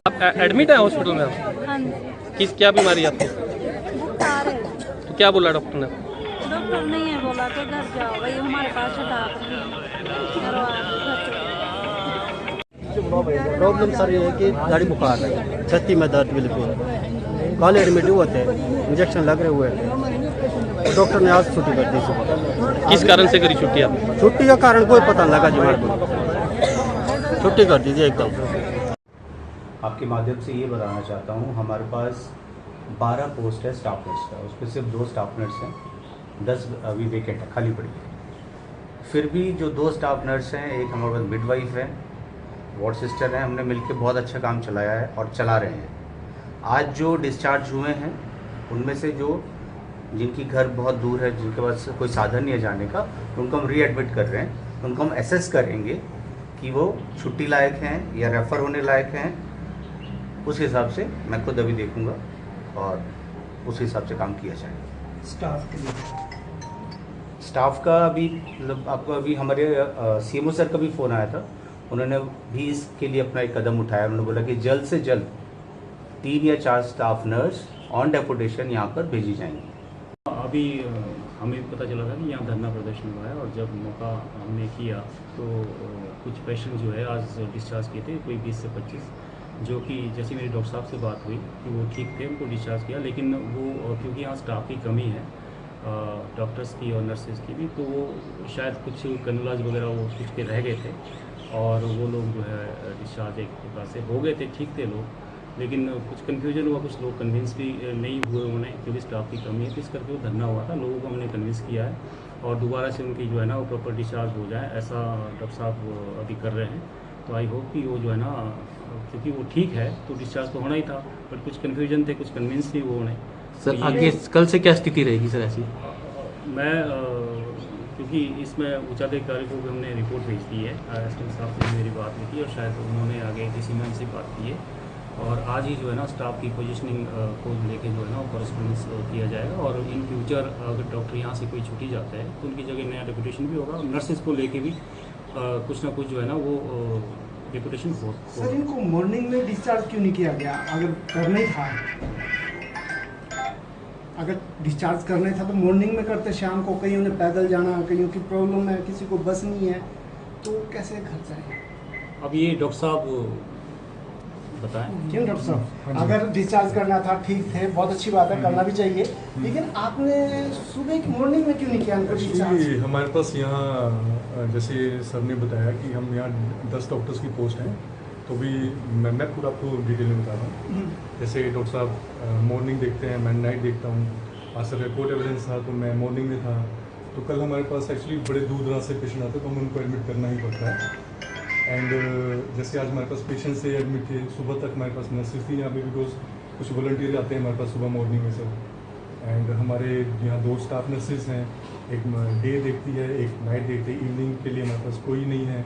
आप एडमिट है हॉस्पिटल में? आप हाँ जी। क्या बीमारी है आपको? बुखार है। तो क्या बोला डॉक्टर ने? डॉक्टर नहीं है बोला कि घर जाओ, भाई हमारे पास प्रॉब्लम सर ये है कि गाड़ी बुखार है, छाती में दर्द बिल्कुल, कल एडमिट हुए थे, इंजेक्शन लग रहे हुए थे, तो डॉक्टर ने आज छुट्टी कर दी सुबह। किस कारण से करी छुट्टी आप? छुट्टी का कारण कोई पता नहीं लगा जी मेरे को, छुट्टी कर दीजिए एकदम। आपके माध्यम से ये बताना चाहता हूँ, हमारे पास 12 पोस्ट है स्टाफ नर्स का, उसमें सिर्फ 2 स्टाफ नर्स हैं, 10 अभी वेकेंट है, खाली पड़ी है। फिर भी जो 2 स्टाफ नर्स हैं, एक हमारे पास मिडवाइफ है, वार्ड सिस्टर हैं, हमने मिलकर बहुत अच्छा काम चलाया है और चला रहे हैं। आज जो डिस्चार्ज हुए हैं उनमें से जो जिनकी घर बहुत दूर है, जिनके पास कोई साधन नहीं है जाने का, उनको हम रीएडमिट कर रहे हैं। उनको हम एसेस करेंगे कि वो छुट्टी लायक हैं या रेफ़र होने लायक हैं, उस हिसाब से मैं खुद अभी देखूंगा और उस हिसाब से काम किया जाएगा। स्टाफ का अभी मतलब आपको अभी हमारे सीएमओ सर का भी फ़ोन आया था, उन्होंने भी इसके लिए अपना एक कदम उठाया। उन्होंने बोला कि जल्द से जल्द 3 या 4 स्टाफ नर्स ऑन डेपुटेशन यहाँ पर भेजी जाएंगी। अभी हमें पता चला था कि यहाँ धरना प्रदर्शन हुआ है और जब मौका हमने किया तो कुछ पेशेंट जो है आज डिस्चार्ज किए थे, कोई 20 से 25, जो कि जैसे मेरी डॉक्टर साहब से बात हुई कि वो ठीक थे, उनको डिस्चार्ज किया। लेकिन वो क्योंकि यहाँ स्टाफ की कमी है, डॉक्टर्स की और नर्सेज की भी, तो वो शायद कुछ कन्नुलाज वगैरह वो कुछ के रह गए थे और वो लोग जो है डिस्चार्ज एक प्रकार से हो गए थे, ठीक थे लोग। लेकिन कुछ कन्फ्यूजन हुआ, कुछ लोग कन्विंस भी नहीं हुए उन्हें, क्योंकि स्टाफ की कमी है, तो इस करके वो धरना हुआ था। लोगों को हमने कन्विंस किया है और दोबारा से उनकी जो है ना वो प्रॉपर डिस्चार्ज हो जाए, ऐसा डॉक्टर साहब अभी कर रहे हैं। तो आई होप कि वो जो है ना, क्योंकि वो ठीक है तो डिस्चार्ज तो होना ही था, बट कुछ कन्फ्यूजन थे, कुछ कन्विंस नहीं हुए उन्हें। सर तो आगे कल से क्या स्थिति रहेगी सर ऐसी? मैं क्योंकि इसमें उच्चाधिकारी को भी हमने रिपोर्ट भेज दी है, एसपी साहब से मेरी बात हुई थी और शायद उन्होंने आगे डीसी मैम से बात की है और आज ही जो है ना स्टाफ की पोजीशनिंग को लेके जो है ना कॉरेस्पॉन्डेंस किया जाएगा और इन फ्यूचर अगर डॉक्टर यहाँ से कोई छुट्टी जाता है तो उनकी जगह नया डेपुटेशन भी होगा। नर्सेज को लेके भी कुछ ना कुछ जो है ना वो डेपुटेशन हो। सर इनको मॉर्निंग में डिस्चार्ज क्यों नहीं किया गया? अगर करना ही था, अगर डिस्चार्ज करना ही था तो मॉर्निंग में करते, शाम को कहीं उन्हें पैदल जाना, कहीं की प्रॉब्लम है, किसी को बस नहीं है, तो कैसे घर जाए? अब ये डॉक्टर साहब बताएं। क्यों डॉक्टर साहब, अगर डिस्चार्ज करना था ठीक थे, बहुत अच्छी बात है, करना भी चाहिए, लेकिन आपने सुबह की मॉर्निंग में क्यों नहीं किया उनको डिस्चार्ज? हमारे पास यहाँ जैसे सर ने बताया कि हम यहाँ 10 डॉक्टर्स की पोस्ट हैं, तो भी मैं पूरा आपको डिटेल में बता रहा हूँ। जैसे डॉक्टर साहब मॉर्निंग देखते हैं, मैं नाइट देखता हूँ। आज सर रिपोर्ट एविडेंस था तो मैं मॉर्निंग में था, तो कल हमारे पास एक्चुअली बड़े दूर दराज से पेशेंट आते हैं तो हम उनको एडमिट करना ही पड़ता है। एंड जैसे आज हमारे पास पेशेंट से एडमिट थे, सुबह तक हमारे पास नर्सेज थी यहाँ पे, बिकॉज कुछ वॉलंटियर आते हैं हमारे पास सुबह मॉर्निंग में सर। एंड हमारे यहाँ 2 स्टाफ नर्सेज हैं, एक डे देखती है, एक नाइट देखती है, इवनिंग के लिए हमारे पास कोई नहीं है।